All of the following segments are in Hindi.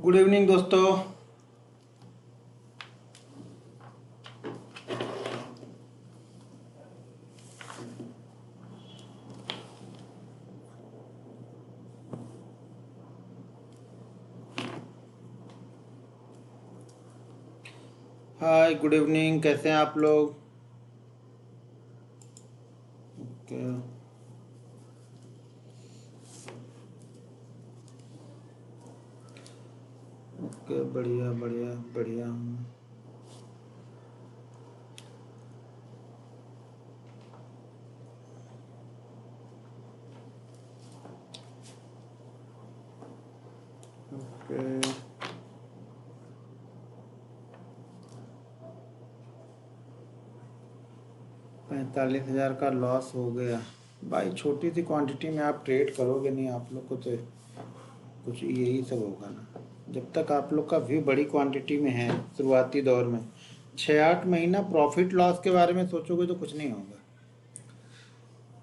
गुड इवनिंग दोस्तों। हाय, गुड इवनिंग। कैसे हैं आप लोग? ओके। ओके, बढ़िया बढ़िया बढ़िया हूँ। ओके। 45,000 का लॉस हो गया। भाई, छोटी सी क्वांटिटी में आप ट्रेड करोगे नहीं, आप लोग को तो कुछ यही सब होगा ना। जब तक आप लोग का व्यू बड़ी क्वांटिटी में है शुरुआती दौर में, 6-8 महीना प्रॉफिट लॉस के बारे में सोचोगे तो कुछ नहीं होगा।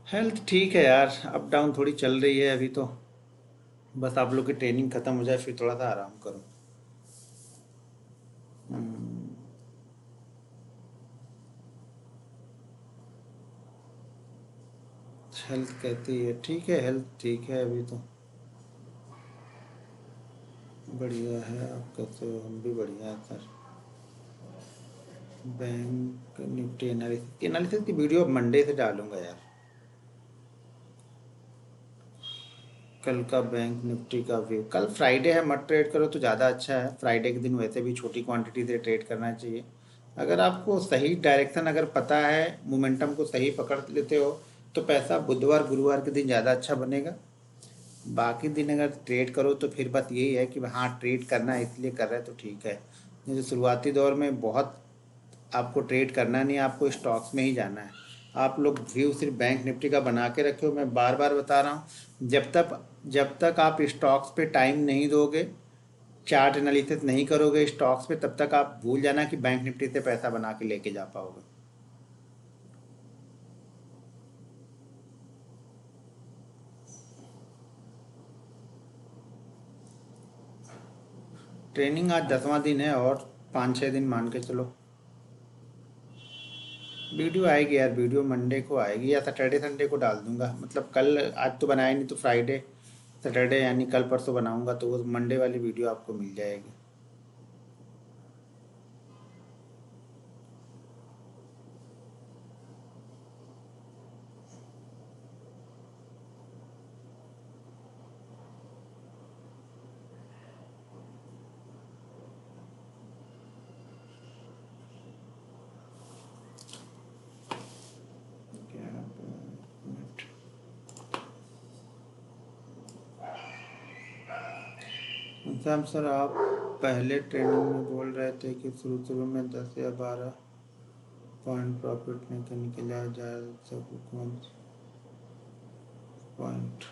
हेल्थ ठीक है यार, अप डाउन थोड़ी चल रही है अभी तो। बस आप लोग की ट्रेनिंग खत्म हो जाए फिर थोड़ा सा आराम करो। हम्म, हेल्थ कहती है ठीक है, हेल्थ ठीक है अभी तो। बढ़िया है। आप कैसे हो? हम भी बढ़िया है sir. Bank Nifty analysis analysis की वीडियो अब मंडे से डालूंगा यार। कल का बैंक निफ्टी का व्यू, कल फ्राइडे है, मत ट्रेड करो तो ज़्यादा अच्छा है। फ्राइडे के दिन वैसे भी छोटी क्वांटिटी से ट्रेड करना चाहिए। अगर आपको सही डायरेक्शन अगर पता है, मोमेंटम को सही पकड़ लेते हो, तो पैसा बुधवार गुरुवार के दिन ज़्यादा अच्छा बनेगा। बाकी दिन अगर ट्रेड करो तो फिर बस यही है कि हाँ, ट्रेड करना है इसलिए कर रहे हैं तो ठीक है। जैसे शुरुआती दौर में बहुत आपको ट्रेड करना नहीं है, आपको स्टॉक्स में ही जाना है। आप लोग व्यू सिर्फ बैंक निफ्टी का बना के रखे हो। मैं बार बार बता रहा हूँ, जब तक आप स्टॉक्स पे टाइम नहीं दोगे, चार्ट एनालिसिस नहीं करोगे स्टॉक्स पे, तब तक आप भूल जाना कि बैंक निफ्टी से पैसा बना के लेके जा पाओगे। ट्रेनिंग आज 10वां दिन है और 5-6 दिन मान के चलो। वीडियो आएगी यार, वीडियो मंडे को आएगी या सैटरडे संडे को डाल दूंगा। मतलब कल, आज तो बनाया नहीं तो फ्राइडे सैटरडे यानी कल परसों बनाऊंगा, तो वो मंडे वाली वीडियो आपको मिल जाएगी। क्या मिनट। सैम सर, आप पहले ट्रेनिंग में बोल रहे थे कि शुरू शुरू में 10 या 12 पॉइंट प्रॉफिट निकला जाए, सब कौन पॉइंट?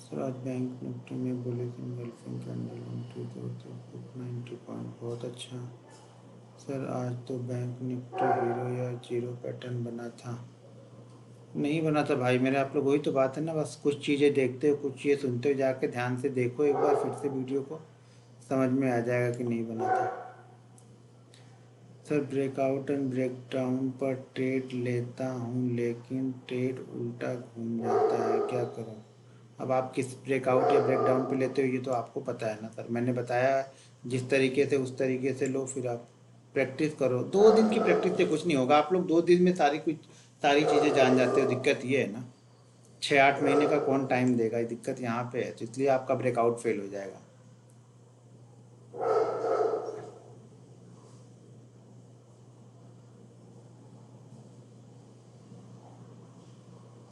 सर, आज बैंक निफ्टी में बुलिश एंगल्फिंग कैंडल एंट्री दो तो 90 पॉइंट, बहुत अच्छा। सर, आज तो बैंक निफ्टी हीरो या जीरो पैटर्न बना था। नहीं बना था भाई मेरे। आप लोग, वही तो बात है ना, बस कुछ चीज़ें देखते हो, कुछ चीज़ें सुनते हो, जाके ध्यान से देखो एक बार फिर से वीडियो को, समझ में आ जाएगा कि नहीं बना था। सर, ब्रेकआउट एंड ब्रेकडाउन पर ट्रेड लेता हूँ लेकिन ट्रेड उल्टा घूम जाता है, क्या करूँ? अब आप किस ब्रेकआउट या ब्रेकडाउन पे लेते हो ये तो आपको पता है ना सर। मैंने बताया जिस तरीके से उस तरीके से लो, फिर आप प्रैक्टिस करो। 2 दिन की प्रैक्टिस से कुछ नहीं होगा। आप लोग 2 दिन में सारी चीज़ें जान जाते हो। दिक्कत ये है ना, 6-8 महीने का कौन टाइम देगा, ये दिक्कत यहाँ पे है, तो इसलिए आपका ब्रेकआउट फेल हो जाएगा।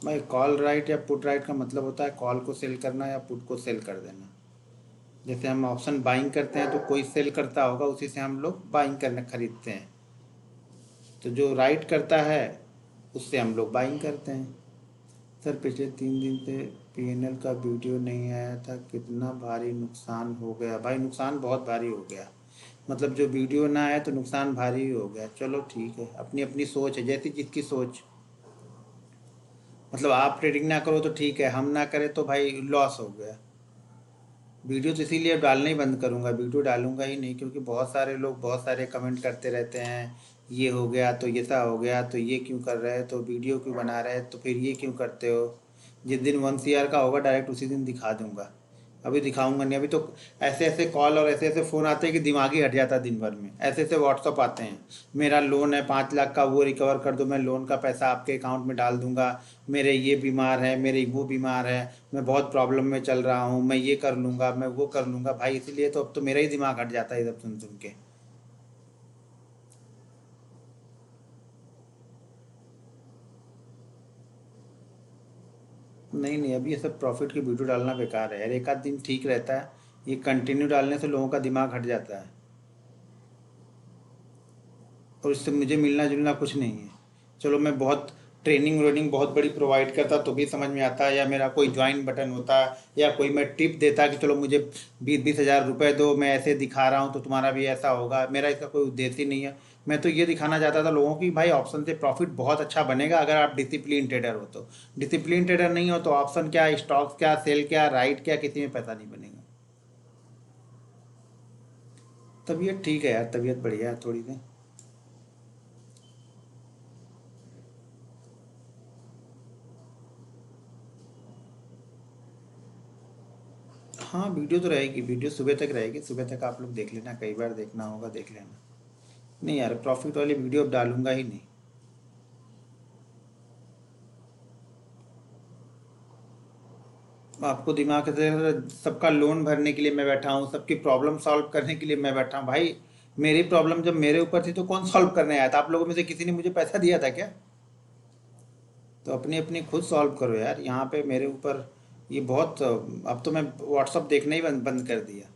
भाई, कॉल राइट या पुट राइट का मतलब होता है कॉल को सेल करना या पुट को सेल कर देना। जैसे हम ऑप्शन बाइंग करते हैं तो कोई सेल करता होगा, उसी से हम लोग बाइंग करने खरीदते हैं। तो जो राइट करता है उससे हम लोग बाइंग करते हैं। सर, पिछले 3 दिन से पीएनएल का वीडियो नहीं आया था, कितना भारी नुकसान हो गया? भाई, नुकसान बहुत भारी हो गया। मतलब जो वीडियो ना आया तो नुकसान भारी ही हो गया। चलो ठीक है, अपनी अपनी सोच है, जैसी जिसकी सोच। मतलब आप ट्रेडिंग ना करो तो ठीक है, हम ना करें तो भाई लॉस हो गया। वीडियो तो इसीलिए अब डालना ही बंद करूँगा, वीडियो डालूंगा ही नहीं, क्योंकि बहुत सारे लोग बहुत सारे कमेंट करते रहते हैं, ये हो गया तो ये सा हो गया तो ये क्यों कर रहे हैं, तो वीडियो क्यों बना रहे हैं, तो फिर ये क्यों करते हो। जिस दिन 1 CR का होगा डायरेक्ट उसी दिन दिखा दूंगा। अभी दिखाऊंगा नहीं, अभी तो ऐसे ऐसे कॉल और ऐसे ऐसे फ़ोन आते हैं कि दिमाग ही हट जाता है दिन भर में। ऐसे ऐसे व्हाट्सअप आते हैं, मेरा लोन है 5 लाख का, वो रिकवर कर दो, मैं लोन का पैसा आपके अकाउंट में डाल दूंगा। मेरे ये बीमार है, मेरे वो बीमार है, मैं बहुत प्रॉब्लम में चल रहा हूँ, मैं ये कर लूँगा, मैं वो कर लूँगा भाई। इसीलिए तो अब तो मेरा ही दिमाग हट जाता है ये सब सुन सुन के। नहीं नहीं, अभी ये सब प्रॉफिट की वीडियो डालना बेकार है यार, एक आध दिन ठीक रहता है, ये कंटिन्यू डालने से लोगों का दिमाग हट जाता है, और इससे मुझे मिलना जुलना कुछ नहीं है। चलो मैं बहुत ट्रेनिंग व्रेनिंग बहुत बड़ी प्रोवाइड करता तो भी समझ में आता, या मेरा कोई ज्वाइन बटन होता, या कोई मैं टिप देता कि चलो मुझे 20-20 हज़ार रुपये दो, मैं ऐसे दिखा रहा हूँ तो तुम्हारा भी ऐसा होगा। मेरा इसका कोई उद्देश्य ही नहीं है। मैं तो ये दिखाना चाहता था लोगों की भाई ऑप्शन से प्रॉफिट बहुत अच्छा बनेगा अगर आप डिसिप्लिन ट्रेडर हो तो। डिसिप्लिन ट्रेडर नहीं हो तो ऑप्शन क्या, स्टॉक्स क्या, सेल क्या, राइट क्या, किसी में पैसा नहीं बनेगा। तबीयत ठीक है यार, तबीयत बढ़िया है थोड़ी सी। हाँ वीडियो तो रहेगी, वीडियो सुबह तक रहेगी, सुबह तक आप लोग देख लेना, कई बार देखना होगा देख लेना। नहीं यार, प्रॉफिट वाली वीडियो अब डालूंगा ही नहीं। आपको दिमाग से, सबका लोन भरने के लिए मैं बैठा हूँ, सबकी प्रॉब्लम सॉल्व करने के लिए मैं बैठा हूँ भाई। मेरी प्रॉब्लम जब मेरे ऊपर थी तो कौन सॉल्व करने आया था? आप लोगों में से किसी ने मुझे पैसा दिया था क्या? तो अपनी अपनी खुद सॉल्व करो यार, यहाँ पे मेरे ऊपर ये बहुत, अब तो मैं व्हाट्सअप देखना ही बंद बंद कर दिया।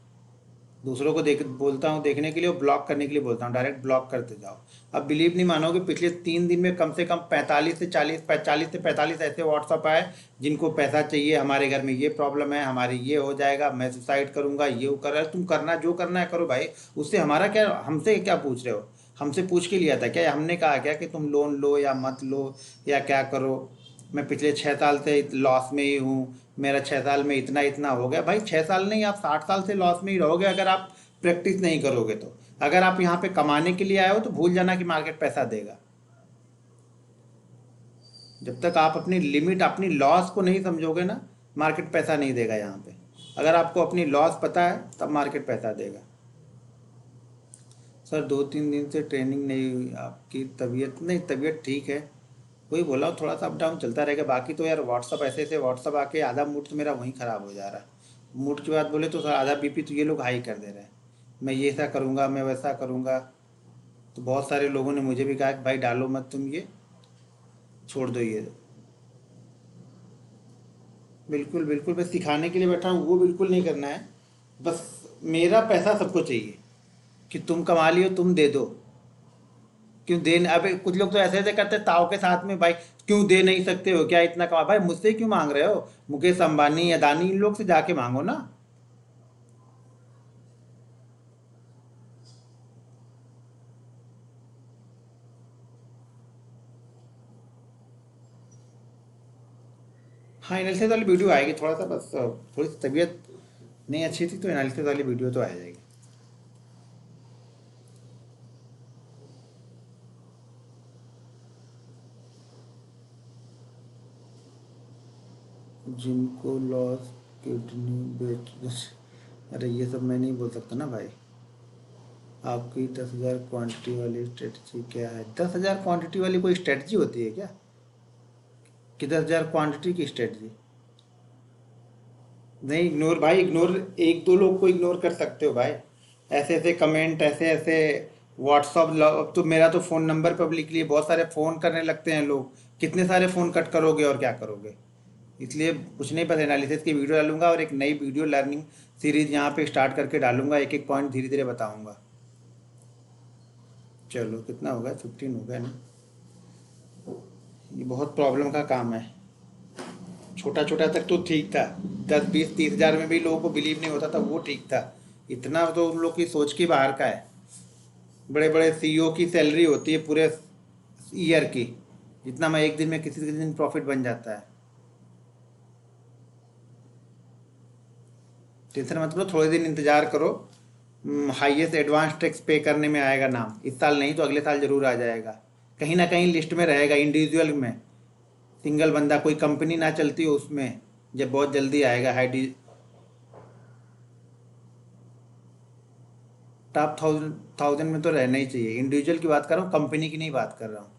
दूसरों को देख बोलता हूँ देखने के लिए और ब्लॉक करने के लिए बोलता हूँ, डायरेक्ट ब्लॉक करते जाओ। अब बिलीव नहीं मानोगे, पिछले 3 दिन में कम से कम 45 से 40 ऐसे व्हाट्सअप आए जिनको पैसा चाहिए, हमारे घर में ये प्रॉब्लम है, हमारे ये हो जाएगा, मैं सुसाइड करूंगा, ये वो कर रहा है। तुम करना जो करना है करो भाई, उससे हमारा क्या, हमसे क्या पूछ रहे हो? हमसे पूछ के लिया था क्या? हमने कहा क्या कि तुम लोन लो या मत लो या क्या करो? मैं पिछले 6 साल से लॉस में ही हूँ, मेरा 6 साल में इतना इतना हो गया। भाई 6 साल नहीं, आप 60 साल से लॉस में ही रहोगे अगर आप प्रैक्टिस नहीं करोगे तो। अगर आप यहाँ पे कमाने के लिए आए हो तो भूल जाना कि मार्केट पैसा देगा। जब तक आप अपनी लिमिट, अपनी लॉस को नहीं समझोगे ना, मार्केट पैसा नहीं देगा यहाँ पे। अगर आपको अपनी लॉस पता है तब मार्केट पैसा देगा। सर 2-3 दिन से ट्रेनिंग नहीं हुई, आपकी तबीयत? नहीं, तबीयत ठीक है, वही बोला हूँ, थोड़ा सा अप डाउन चलता रहेगा। बाकी तो यार व्हाट्सअप, ऐसे ऐसे व्हाट्सअप आके आधा मूड तो मेरा वहीं ख़राब हो जा रहा है। मूड की बात बोले तो सर आधा बीपी तो ये लोग हाई कर दे रहे हैं। मैं ये ऐसा करूँगा, मैं वैसा करूँगा। तो बहुत सारे लोगों ने मुझे भी कहा कि भाई डालो मत तुम ये, छोड़ दो ये। बिल्कुल बिल्कुल, मैं सिखाने के लिए बैठा हूँ, वो बिल्कुल नहीं करना है। बस मेरा पैसा सबको चाहिए, कि तुम कमा लियो तुम दे दो। क्यों दे, अबे कुछ लोग तो ऐसे ऐसे करते हैं ताव के साथ में भाई, क्यों दे नहीं सकते हो क्या, इतना कमा, भाई मुझसे क्यों मांग रहे हो? मुकेश अंबानी, अदानी, इन लोग से जाके मांगो ना। हाँ एनालिसिस वाली वीडियो आएगी, थोड़ा सा बस थोड़ी सी तबीयत नहीं अच्छी थी, तो एनालिसिस वाली वीडियो तो आ जाएगी। जिनको लॉस, किडनी, बेट, अरे ये सब मैं नहीं बोल सकता ना भाई। आपकी 10,000 क्वांटिटी वाली स्ट्रेटजी क्या है? 10,000 क्वांटिटी वाली कोई स्ट्रेटजी होती है क्या? कि 10,000 क्वांटिटी की स्ट्रेटजी? नहीं, इग्नोर भाई, इग्नोर एक दो लोग को इग्नोर कर सकते हो भाई। ऐसे ऐसे कमेंट, ऐसे ऐसे व्हाट्सअप, अब तो मेरा तो फ़ोन नंबर पब्लिकली, बहुत सारे फ़ोन करने लगते हैं लोग। कितने सारे फ़ोन कट करोगे और क्या करोगे? इसलिए कुछ नहीं, बस एनालिसिस की वीडियो डालूंगा और एक नई वीडियो लर्निंग सीरीज यहाँ पे स्टार्ट करके डालूंगा, एक एक पॉइंट धीरे धीरे बताऊंगा। चलो कितना हो गया, 15 हो गया ना। ये बहुत प्रॉब्लम का काम है। छोटा छोटा तक तो ठीक था, 10-20-30 हज़ार में भी लोगों को बिलीव नहीं होता था, वो ठीक था। इतना तो उन लोग की सोच के बाहर का है। बड़े बड़े CEO की सैलरी होती है पूरे ईयर की, जितना मैं एक दिन में किसी दिन प्रॉफिट बन जाता है। टेंशन मत लो, थोड़े दिन इंतजार करो। हाईएस्ट एडवांस टैक्स पे करने में आएगा नाम, इस साल नहीं तो अगले साल जरूर आ जाएगा। कहीं ना कहीं लिस्ट में रहेगा, इंडिविजुअल में, सिंगल बंदा, कोई कंपनी ना चलती हो उसमें, जब बहुत जल्दी आएगा। टॉप थाउजेंड में तो रहना ही चाहिए। इंडिविजुअल की बात कर रहा हूँ, कंपनी की नहीं बात कर रहा हूँ।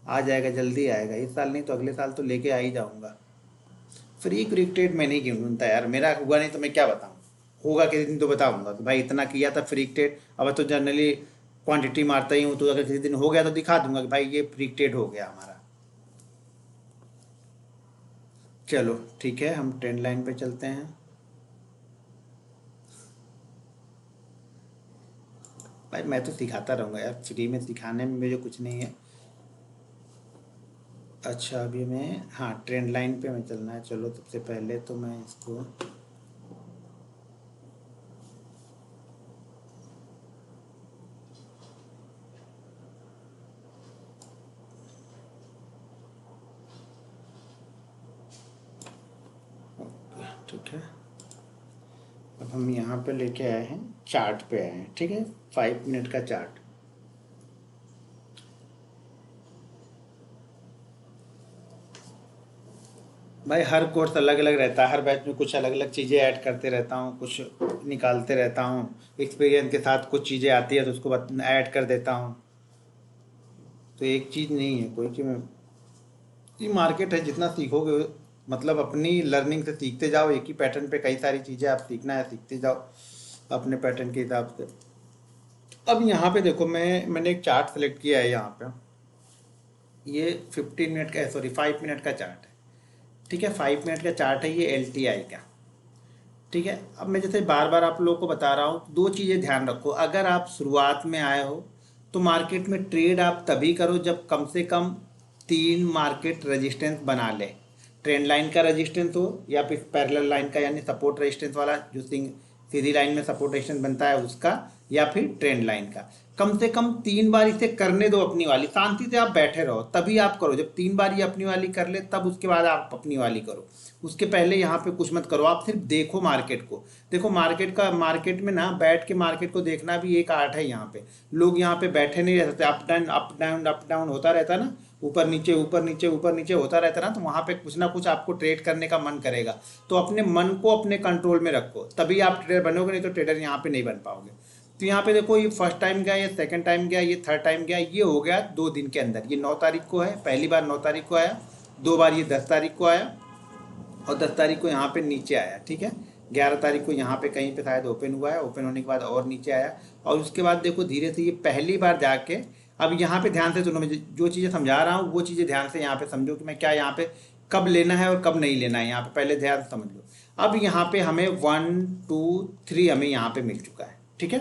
आ जाएगा, जल्दी आएगा, इस साल नहीं तो अगले साल तो लेके आ ही जाऊँगा। फ्री क्रिक ट्रेड मैं नहीं ढूंढता यार, मेरा हुआ नहीं तो मैं क्या बताऊँ। होगा किसी दिन तो बताऊँगा कि भाई इतना किया था फ्री ट्रेड। अब तो जनरली क्वांटिटी मारता ही हूँ, तो अगर किसी दिन हो गया तो दिखा दूंगा कि भाई ये फ्री ट्रेड हो गया हमारा। चलो ठीक है, हम ट्रेंड लाइन पे चलते हैं। भाई मैं तो सिखाता रहूँगा यार, फ्री में सिखाने में मुझे कुछ नहीं है। अच्छा अभी मैं, हाँ ट्रेंड लाइन पे मैं चलना है। चलो सबसे पहले तो मैं इसको, ठीक है, अब हम यहाँ पे लेके आए हैं, चार्ट पे आए हैं, ठीक है, 5 मिनट का चार्ट। भाई हर कोर्स अलग अलग रहता है, हर बैच में कुछ अलग अलग चीज़ें ऐड करते रहता हूँ, कुछ निकालते रहता हूँ। एक्सपीरियंस के साथ कुछ चीज़ें आती है तो उसको ऐड कर देता हूँ। तो एक चीज़ नहीं है कोई कि मैं, ये मार्केट है, जितना सीखोगे, मतलब अपनी लर्निंग से सीखते जाओ। एक ही पैटर्न पे कई सारी चीज़ें आप सीखना है, सीखते जाओ अपने पैटर्न के हिसाब से। अब यहाँ पे देखो, मैंने एक चार्ट सेलेक्ट किया है यहाँ पे। ये 15 मिनट का, सॉरी 5 मिनट का चार्ट है, ठीक है, 5 मिनट का चार्ट है ये LTI का। ठीक है, अब मैं जैसे बार बार आप लोगों को बता रहा हूँ, दो चीज़ें ध्यान रखो। अगर आप शुरुआत में आए हो तो मार्केट में ट्रेड आप तभी करो जब कम से कम 3 मार्केट रेजिस्टेंस बना ले। ट्रेंड लाइन का रेजिस्टेंस हो, या फिर पैरेलल लाइन का, यानी सपोर्ट रेजिस्टेंस वाला, जो सीधी लाइन में सपोर्ट रेजिस्टेंस बनता है उसका, या फिर ट्रेंड लाइन का। कम से कम 3 बार इसे करने दो अपनी वाली, शांति से आप बैठे रहो, तभी आप करो। जब 3 बार ये अपनी वाली कर ले तब उसके बाद आप अपनी वाली करो। उसके पहले यहाँ पे कुछ मत करो, आप सिर्फ देखो मार्केट को। देखो मार्केट में ना बैठ के मार्केट को देखना भी एक आर्ट है। यहाँ पे लोग यहाँ पे बैठे नहीं रह सकते, up down up down up down होता रहता ना, ऊपर नीचे ऊपर नीचे ऊपर नीचे होता रहता ना, तो वहाँ पे कुछ ना कुछ आपको ट्रेड करने का मन करेगा। तो अपने मन को अपने कंट्रोल में रखो, तभी आप ट्रेडर बनोगे, नहीं तो ट्रेडर यहाँ पे नहीं बन पाओगे। तो यहाँ पे देखो, ये फर्स्ट टाइम गया, ये सेकंड टाइम गया, ये थर्ड टाइम गया, ये हो गया 2 दिन के अंदर। ये 9 तारीख को है, पहली बार 9 तारीख को आया, 2 बार ये 10 तारीख को आया, और 10 तारीख को यहाँ पे नीचे आया, ठीक है। 11 तारीख को यहाँ पे कहीं पे शायद ओपन हुआ है, ओपन होने के बाद और नीचे आया, और उसके बाद देखो धीरे से ये पहली बार जाके, अब यहाँ पे ध्यान से सुनो, मैं जो चीज़ें समझा रहा हूँ वो चीज़ें ध्यान से यहाँ पे समझो कि मैं क्या यहाँ पे कब लेना है और कब नहीं लेना है, यहाँ पे पहले ध्यान से समझ लो। अब यहाँ पे हमें 1 2 3 हमें यहाँ पे मिल चुका है, ठीक है,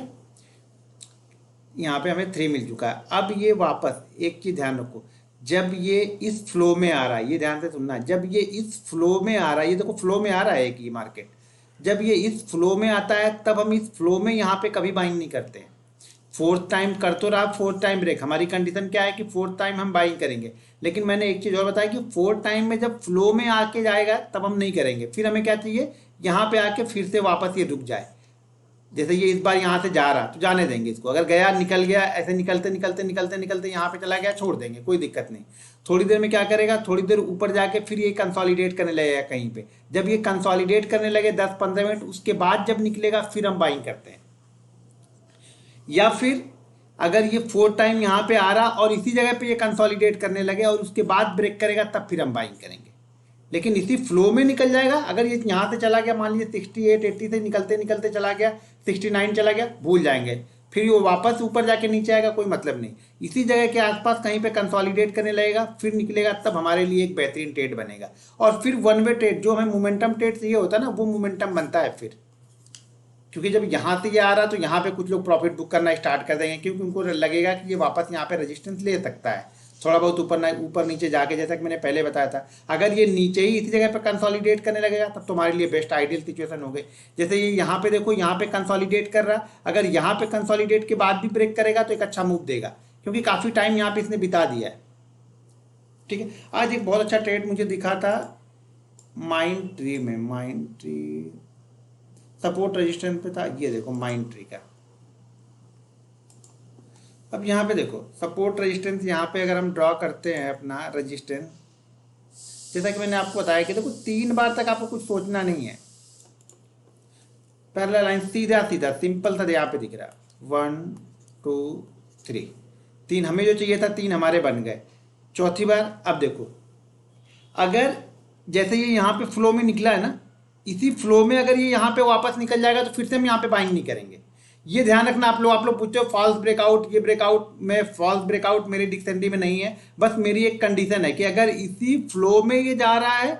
यहाँ पे हमें 3 मिल चुका है। अब ये वापस एक चीज़ ध्यान रखो, जब ये इस फ्लो में आ रहा है, ये ध्यान से सुनना, जब ये इस फ्लो में आ रहा है, ये देखो फ्लो में आ रहा है कि ये मार्केट, जब ये इस फ्लो में आता है तब हम इस फ्लो में यहाँ पे कभी बाइंग नहीं करते हैं। फोर्थ टाइम कर तो रहा, फोर्थ टाइम ब्रेक, हमारी कंडीशन क्या है कि फोर्थ टाइम हम बाइंग करेंगे। लेकिन मैंने एक चीज़ और बताया कि फोर्थ टाइम में जब फ्लो में आके जाएगा तब हम नहीं करेंगे। फिर हमें क्या चाहिए, यहाँ पे आके फिर से वापस ये रुक जाए। जैसे ये इस बार यहाँ से जा रहा तो जाने देंगे इसको, अगर गया निकल गया, ऐसे निकलते निकलते निकलते निकलते यहाँ पे चला गया, छोड़ देंगे, कोई दिक्कत नहीं। थोड़ी देर में क्या करेगा, थोड़ी देर ऊपर जाके फिर ये कंसोलिडेट करने लगेगा कहीं पे। जब ये कंसोलिडेट करने लगे 10 15 मिनट, उसके बाद जब निकलेगा फिर हम बाइंग करते हैं। या फिर अगर ये फोर्थ टाइम यहाँ पे आ रहा और इसी जगह पे ये कंसोलिडेट करने लगे और उसके बाद ब्रेक करेगा, तब फिर हम बाइंग करेंगे। लेकिन इसी फ्लो में निकल जाएगा। अगर ये यहाँ से चला गया, मान लीजिए 68 80 से निकलते निकलते चला गया, 69 चला गया, भूल जाएंगे, फिर वो वापस ऊपर जाके नीचे आएगा, कोई मतलब नहीं। इसी जगह के आसपास कहीं पे कंसोलिडेट करने लगेगा, फिर निकलेगा, तब हमारे लिए एक बेहतरीन ट्रेड बनेगा। और फिर वन वे ट्रेड, जो हमें मोमेंटम ट्रेड चाहिए होता है ना, वो मोमेंटम बनता है फिर। क्योंकि जब यहाँ से ये आ रहा तो यहाँ पे कुछ लोग प्रॉफिट बुक करना स्टार्ट कर देंगे, क्योंकि उनको लगेगा कि ये वापस यहाँ पे रेजिस्टेंस ले सकता है, थोड़ा बहुत ऊपर नीचे जाके, जैसा कि मैंने पहले बताया था। अगर ये नीचे ही इसी जगह पे कंसोलिडेट करने लगेगा तब तुम्हारे लिए बेस्ट आइडियल सिचुएशन हो गई। जैसे ये यहाँ पे देखो, यहाँ पे कंसोलिडेट कर रहा, अगर यहाँ पे कंसोलिडेट के बाद भी ब्रेक करेगा तो एक अच्छा मूव देगा, क्योंकि काफ़ी टाइम यहाँ पे इसने बिता दिया है। ठीक है। आज एक बहुत अच्छा ट्रेड मुझे दिखा था माइंड ट्री में, माइंड ट्री सपोर्ट रेजिस्टेंस पे था, ये देखो माइंड ट्री का। अब यहाँ पे देखो सपोर्ट रेजिस्टेंस, यहाँ पे अगर हम ड्रॉ करते हैं अपना रेजिस्टेंस, जैसा कि मैंने आपको बताया कि देखो 3 बार तक आपको कुछ सोचना नहीं है, पहला लाइन सीधा सीधा सिंपल सा यहाँ पे दिख रहा है 1 2 3, 3 हमें जो चाहिए था 3 हमारे बन गए। चौथी बार अब देखो, अगर जैसे ये यहाँ पे फ्लो में निकला है ना, इसी फ्लो में अगर ये यहाँ पे वापस निकल जाएगा तो फिर से हम यहाँ पे बाइंग नहीं करेंगे। ये ध्यान रखना। आप लोग पूछते हो फॉल्स ब्रेकआउट, ये ब्रेकआउट में फॉल्स ब्रेकआउट मेरी डिक्शनरी में नहीं है। बस मेरी एक कंडीशन है कि अगर इसी फ्लो में ये जा रहा है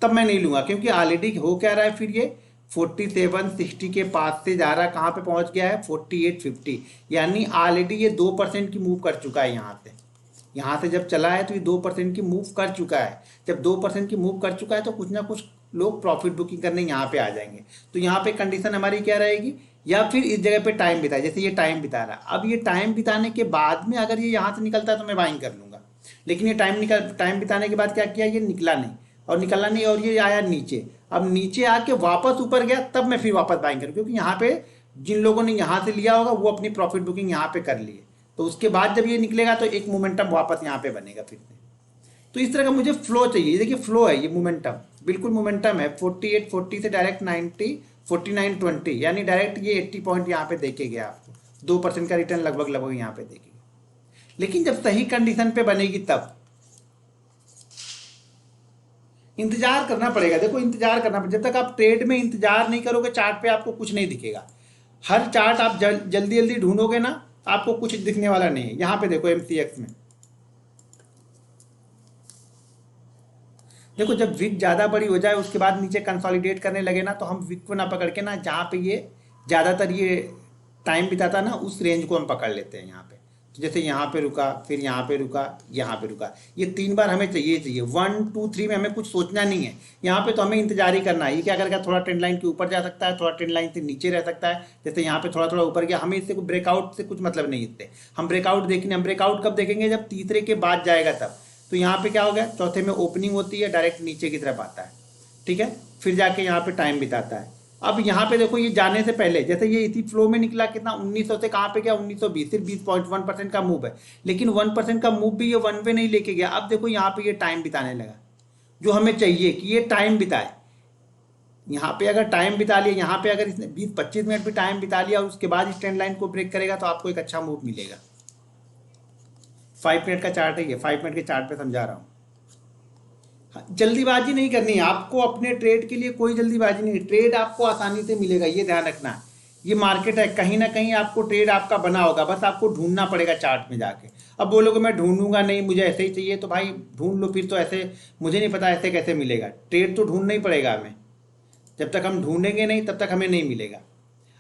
तब मैं नहीं लूँगा, क्योंकि ऑलरेडी हो क्या रहा है, फिर ये 4760 के पास से जा रहा है, कहाँ पे पहुँच गया है 4850, यानी ऑलरेडी ये 2% की मूव कर चुका है। यहाँ से जब चला है तो ये 2% की मूव कर चुका है। जब 2% की मूव कर चुका है तो कुछ ना कुछ लोग प्रॉफिट बुकिंग करने यहाँ पे आ जाएंगे। तो यहाँ पे कंडीशन हमारी क्या रहेगी, या फिर इस जगह पे टाइम बिताए, जैसे ये टाइम बिता रहा है। अब ये टाइम बिताने के बाद में अगर ये यहाँ से निकलता है तो मैं बाइंग कर लूँगा, लेकिन ये टाइम बिताने के बाद क्या किया, ये निकला नहीं और निकला नहीं और ये आया नीचे। अब नीचे आके वापस ऊपर गया तब मैं फिर वापस बाइंग करूँ, क्योंकि यहाँ पे जिन लोगों ने यहाँ से लिया होगा वो अपनी प्रॉफिट बुकिंग यहाँ पे कर लिए, तो उसके बाद जब ये निकलेगा तो एक मोमेंटम वापस यहाँ पे बनेगा फिर से। तो इस तरह का मुझे फ्लो चाहिए। देखिए फ्लो है, ये मोमेंटम बिल्कुल मोमेंटम है। 4840 से डायरेक्ट 90 4920, यानी डायरेक्ट ये 80 पॉइंट यहाँ पे देके गया आपको, 2% का रिटर्न लगभग यहाँ पे देखेगा। लेकिन जब सही कंडीशन पे बनेगी तब इंतजार करना पड़ेगा। देखो इंतजार करना पड़ेगा, जब तक आप ट्रेड में इंतजार नहीं करोगे चार्ट पे आपको कुछ नहीं दिखेगा। हर चार्ट आप जल्दी जल्दी ढूंढोगे ना, आपको कुछ दिखने वाला नहीं है। यहाँ पे देखो MCX में देखो, जब विक ज़्यादा बड़ी हो जाए उसके बाद नीचे कंसोलिडेट करने लगे ना, तो हम विक को ना पकड़ के ना, जहाँ पे ये ज़्यादातर ये टाइम बिताता ना उस रेंज को हम पकड़ लेते हैं यहाँ पे। तो जैसे यहाँ पे रुका, फिर यहाँ पे रुका, यहाँ पे रुका, ये 3 बार हमें चाहिए 1 2 3 में हमें कुछ सोचना नहीं है। यहाँ पे तो हमें इंतजार ही करना है। ये क्या करेगा, थोड़ा ट्रेंड लाइन के ऊपर जा सकता है, थोड़ा ट्रेंड लाइन से नीचे रह सकता है। जैसे यहाँ पे थोड़ा थोड़ा ऊपर गया, हमें इससे ब्रेकआउट से कुछ मतलब नहीं। इससे हम ब्रेकआउट कब देखेंगे, जब तीसरे के बाद जाएगा तब। तो यहाँ पे क्या हो गया, चौथे में ओपनिंग होती है, डायरेक्ट नीचे की तरफ आता है, ठीक है, फिर जाके यहाँ पे टाइम बिताता है। अब यहाँ पे देखो ये जाने से पहले जैसे ये इसी फ्लो में निकला, कितना 1900 से कहाँ पे गया 1920, सिर्फ 20.1% का मूव है। लेकिन 1% का मूव भी ये वन वे नहीं लेके गया। अब देखो यहाँ पे ये टाइम बिताने लगा, जो हमें चाहिए कि ये टाइम बिताए। यहाँ पे अगर टाइम बिता लिया, यहाँ पे अगर इसने 20-25 मिनट भी टाइम बिता लिया और उसके बाद इस ट्रेंड लाइन को ब्रेक करेगा तो आपको एक अच्छा मूव मिलेगा। 5 मिनट का चार्ट है ये, 5 मिनट के चार्ट पे समझा रहा हूँ। जल्दीबाजी नहीं करनी है आपको, अपने ट्रेड के लिए कोई जल्दीबाजी नहीं। ट्रेड आपको आसानी से मिलेगा, ये ध्यान रखना है। ये मार्केट है, कहीं ना कहीं आपको ट्रेड आपका बना होगा, बस आपको ढूंढना पड़ेगा चार्ट में जाके। अब बोलोगे मैं ढूंढूंगा नहीं, मुझे ऐसे ही चाहिए, तो भाई ढूंढ लो फिर। तो ऐसे मुझे नहीं पता ऐसे कैसे मिलेगा, ट्रेड तो ढूंढना ही पड़ेगा हमें। जब तक हम ढूंढेंगे नहीं तब तक हमें नहीं मिलेगा।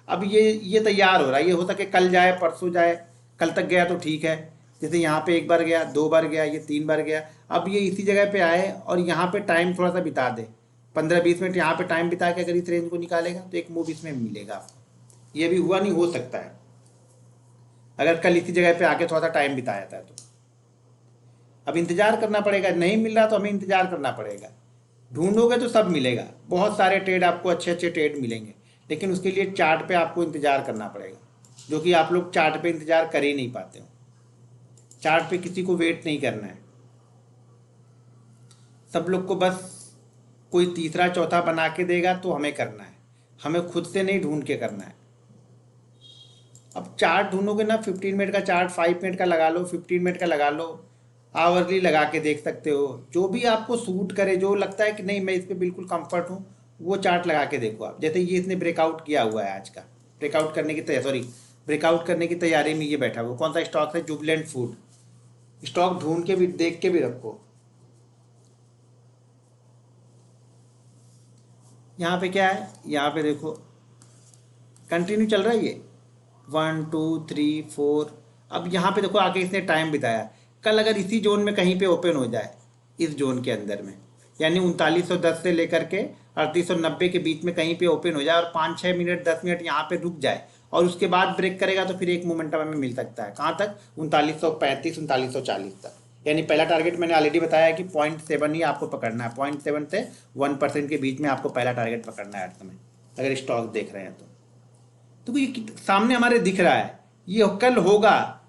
अब ये तैयार हो रहा है, ये हो सके कल जाए परसों जाए, कल तक गया तो ठीक है। जैसे यहाँ पे 1 बार गया, 2 बार गया, ये 3 बार गया। अब ये इसी जगह पे आए और यहाँ पे टाइम थोड़ा सा बिता दे, 15-20 मिनट यहाँ पे टाइम बिता के अगर इस रेंज को निकालेगा तो एक मूव इसमें मिलेगा आपको। ये भी हुआ नहीं, हो सकता है अगर कल इसी जगह पे आके थोड़ा सा टाइम बिताया था तो। अब इंतजार करना पड़ेगा, नहीं मिल रहा तो हमें इंतजार करना पड़ेगा। ढूंढोगे तो सब मिलेगा, बहुत सारे ट्रेड आपको अच्छे ट्रेड मिलेंगे, लेकिन उसके लिए चार्ट पे आपको इंतजार करना पड़ेगा, जो कि आप लोग चार्ट पे इंतजार कर ही नहीं पाते हो। चार्ट पे किसी को वेट नहीं करना है, सब लोग को बस कोई तीसरा चौथा बना के देगा तो हमें करना है, हमें खुद से नहीं ढूंढ के करना है। अब चार्ट ढूंढोगे ना, 15 मिनट का चार्ट 5 मिनट का लगा लो, 15 मिनट का लगा लो, आवरली लगा के देख सकते हो। जो भी आपको सूट करे, जो लगता है कि नहीं मैं इस पर बिल्कुल कंफर्ट हूँ, वो चार्ट लगा के देखो आप। जैसे ये इसने ब्रेकआउट किया हुआ है आज का, ब्रेकआउट करने की तैयारी में ये बैठा हुआ। कौन सा स्टॉक है, जुबिलेंट फूड। स्टॉक ढूंढ के भी देख के भी रखो। यहाँ पे क्या है, यहाँ पे देखो कंटिन्यू चल रहा है ये 1 2 3 4। अब यहाँ पे देखो आके इसने टाइम बिताया। कल अगर इसी जोन में कहीं पे ओपन हो जाए, इस जोन के अंदर में, यानी 3910 से लेकर के 3890 के बीच में कहीं पे ओपन हो जाए और 5-6 मिनट 10 मिनट यहाँ पे रुक जाए और उसके बाद ब्रेक करेगा तो फिर एक मोमेंटम हमें मिल सकता है। कहाँ तक, 3935 3940 तक। यानी पहला टारगेट मैंने ऑलरेडी बताया है कि 0.7 ही आपको पकड़ना है, 0.7 से 1% के बीच में आपको पहला टारगेट पकड़ना है हर समय, अगर स्टॉक देख रहे हैं तो ये सामने हमारे दिख रहा है, ये कल होगा,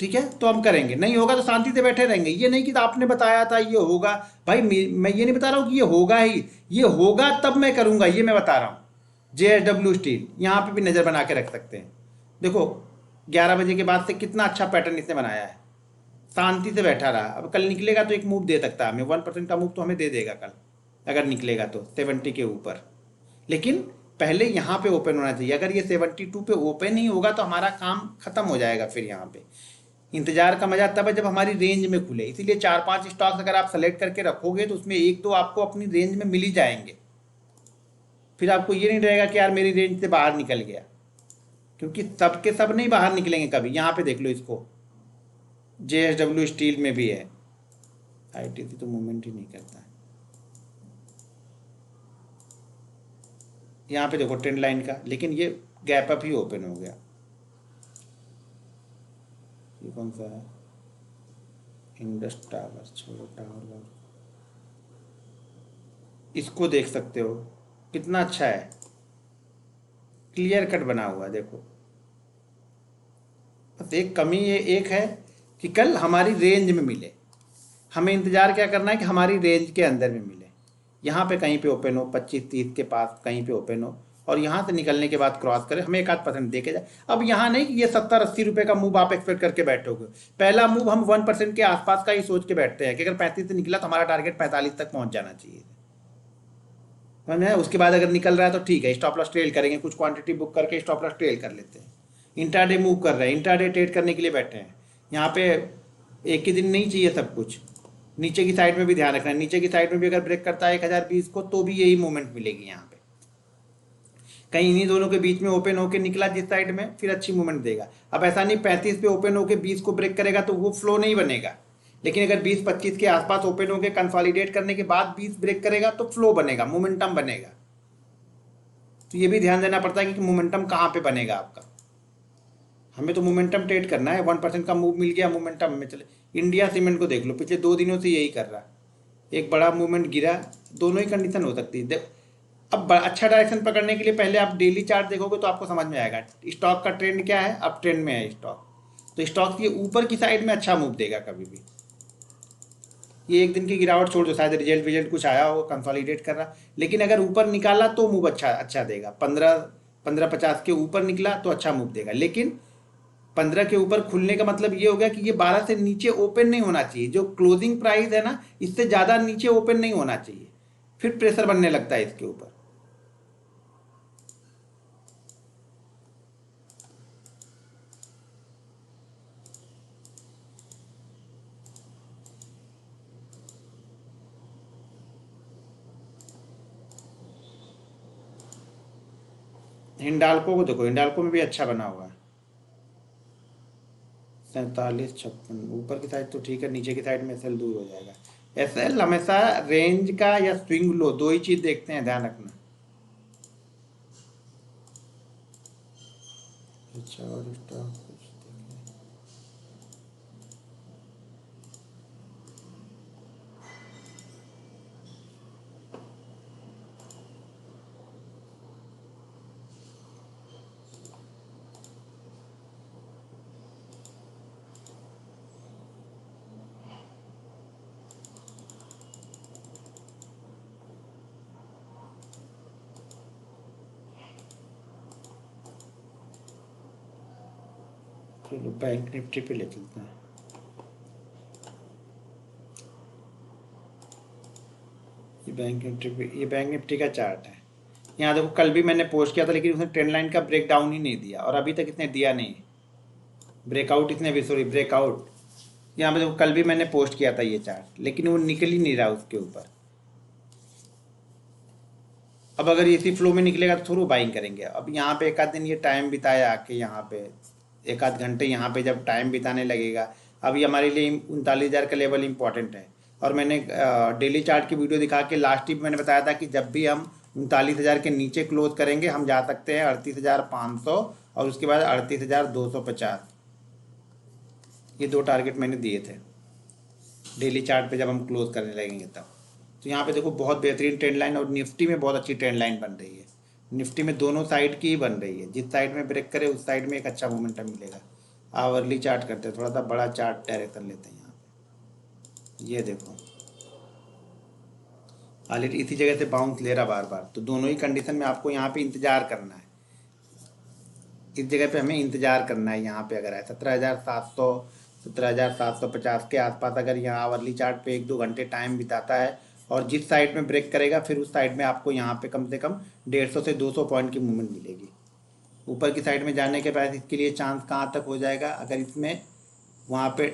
ठीक है, तो हम करेंगे, नहीं होगा तो शांति से बैठे रहेंगे। ये नहीं कि आपने बताया था ये होगा, भाई मैं ये नहीं बता रहा हूँ कि ये होगा ही, ये होगा तब मैं करूँगा, ये मैं बता रहा हूँ। JSW स्टील यहाँ पे भी नज़र बना के रख सकते हैं। देखो 11 बजे के बाद से कितना अच्छा पैटर्न इसने बनाया है, शांति से बैठा रहा। अब कल निकलेगा तो एक मूव दे सकता है हमें, 1% का मूव तो हमें दे देगा कल अगर निकलेगा तो 70 के ऊपर, लेकिन पहले यहाँ पे ओपन होना चाहिए। अगर ये 72 पे ओपन ही होगा तो हमारा काम खत्म हो जाएगा। फिर यहाँ पे इंतजार का मजा तब है जब हमारी रेंज में खुले। इसीलिए 4-5 स्टॉक्स अगर आप सेलेक्ट करके रखोगे तो उसमें एक दो आपको अपनी रेंज में मिल ही जाएंगे। फिर आपको ये नहीं रहेगा कि यार मेरी रेंज से बाहर निकल गया, क्योंकि सब के सब नहीं बाहर निकलेंगे कभी। यहाँ पे देख लो इसको, JSW स्टील में भी है, ITC तो मूवमेंट ही नहीं करता है। यहाँ पे देखो ट्रेंड लाइन का, लेकिन ये गैप अप ही ओपन हो गया। ये कौन सा है, इंडस टावर, छोड़ो टावर, इसको देख सकते हो कितना अच्छा है, क्लियर कट बना हुआ। देखो बस एक कमी ये एक है कि कल हमारी रेंज में मिले। हमें इंतज़ार क्या करना है कि हमारी रेंज के अंदर में मिले। यहाँ पे कहीं पे ओपन हो 25-30 के पास कहीं पे ओपन हो, और यहाँ से निकलने के बाद क्रॉस करे, हमें 1-8% देके जाए। अब यहाँ नहीं कि ये 70-80 रुपये का मूव आप एक्सपेक्ट करके बैठोगे। पहला मूव हम 1% के आसपास का ही सोच के बैठते हैं कि अगर 35 से निकला तो हमारा टारगेट 45 तक पहुँच जाना चाहिए, समझ में? उसके बाद अगर निकल रहा है तो ठीक है, स्टॉप लॉस ट्रेल करेंगे, कुछ क्वांटिटी बुक करके स्टॉप लॉस ट्रेल कर लेते हैं। इंट्राडे मूव कर रहे हैं, इंट्राडे ट्रेड करने के लिए बैठे हैं। यहाँ पे एक ही दिन नहीं चाहिए सब कुछ, नीचे की साइड में भी ध्यान रखना है। नीचे की साइड में भी अगर ब्रेक करता है 1020 को तो भी यही मूवमेंट मिलेगी। यहाँ पे कहीं इन्हीं दोनों के बीच में ओपन होकर निकला जिस साइड में, फिर अच्छी मूवमेंट देगा। अब ऐसा नहीं 35 पे ओपन होकर 20 को ब्रेक करेगा तो वो फ्लो नहीं बनेगा, लेकिन अगर 20-25 के आसपास ओपन होकर कंसोलिडेट करने के बाद 20 ब्रेक करेगा तो फ्लो बनेगा, मोमेंटम बनेगा। तो ये भी ध्यान देना पड़ता है कि मोमेंटम कहाँ पे बनेगा आपका। हमें तो मोमेंटम ट्रेड करना है, 1% का मूव मिल गया मोमेंटम में चले। इंडिया सीमेंट को देख लो, पिछले 2 दिनों से यही कर रहा है, एक बड़ा मूवमेंट गिरा, दोनों ही कंडीशन हो सकती है। अब अच्छा डायरेक्शन पकड़ने के लिए पहले आप डेली चार्ट देखोगे तो आपको समझ में आएगा स्टॉक का ट्रेंड क्या है। अब ट्रेंड में है स्टॉक, तो स्टॉक के ऊपर की साइड में अच्छा मूव देगा कभी भी। ये एक दिन की गिरावट छोड़ दो, शायद रिजल्ट कुछ आया हो, कंसोलिडेट कर रहा, लेकिन अगर ऊपर निकाला तो मूव अच्छा देगा। 15-50 के ऊपर निकला तो अच्छा मूव देगा, लेकिन 15 के ऊपर खुलने का मतलब ये हो गया कि ये 12 से नीचे ओपन नहीं होना चाहिए। जो क्लोजिंग प्राइस है ना, इससे ज़्यादा नीचे ओपन नहीं होना चाहिए, फिर प्रेशर बनने लगता है इसके ऊपर। हिंडाल्को को देखो, हिंडाल्को में भी अच्छा बना हुआ है, 47-56 ऊपर की साइड तो ठीक है, नीचे की साइड में एसएल दूर हो जाएगा। एसएल हमेशा रेंज का या स्विंग लो, दो ही चीज देखते हैं, ध्यान रखना। अच्छा, और स्टॉक चलो बैंक निफ्टी पे ले चलते हैं। ये बैंक निफ्टी का चार्ट है। यहाँ देखो कल भी मैंने पोस्ट किया था, लेकिन उसने ट्रेंड लाइन का ब्रेक डाउन ही नहीं दिया, और अभी तक इसने दिया नहीं। ब्रेकआउट इसने भी, सॉरी ब्रेकआउट, यहाँ पे देखो कल भी मैंने पोस्ट किया था ये चार्ट, लेकिन वो निकल ही नहीं रहा उसके ऊपर। अब अगर इसी फ्लो में निकलेगा तो थोड़ा बाइंग करेंगे। अब यहाँ पे एक आध दिन ये टाइम बिताया आके, यहाँ पे 1-8 घंटे यहाँ पे जब टाइम बिताने लगेगा, अभी हमारे लिए 39,000 का लेवल इंपॉर्टेंट है। और मैंने डेली चार्ट की वीडियो दिखा के लास्ट टिप मैंने बताया था कि जब भी हम 39,000 के नीचे क्लोज करेंगे हम जा सकते हैं 38,500 और उसके बाद 38,250। ये 2 टारगेट मैंने दिए थे। डेली चार्ट पे जब हम क्लोज करने लगेंगे तब। तो यहाँ पे देखो बहुत बेहतरीन ट्रेंड लाइन, और निफ्टी में बहुत अच्छी ट्रेंड लाइन बन रही है। निफ्टी में दोनों साइड की ही बन रही है, जिस साइड में ब्रेक करे उस साइड में एक अच्छा मोमेंटम मिलेगा। आवरली चार्ट करते हैं, थोड़ा सा बड़ा चार्ट डायरेक्शन लेते हैं यहाँ पे। ये देखो ऑलरेडी इसी जगह से बाउंस ले रहा बार बार, तो दोनों ही कंडीशन में आपको यहाँ पे इंतजार करना है। इस जगह पे हमें इंतजार करना है। यहाँ पे अगर है 17,700 17,750 के आसपास, अगर यहाँ आवरली चार्ट पे 1-2 घंटे टाइम बिताता है और जिस साइड में ब्रेक करेगा, फिर उस साइड में आपको यहाँ पे कम से कम 150 से 200 पॉइंट की मूवमेंट मिलेगी ऊपर की साइड में जाने के बाद। इसके लिए चांस कहाँ तक हो जाएगा, अगर इसमें वहाँ पे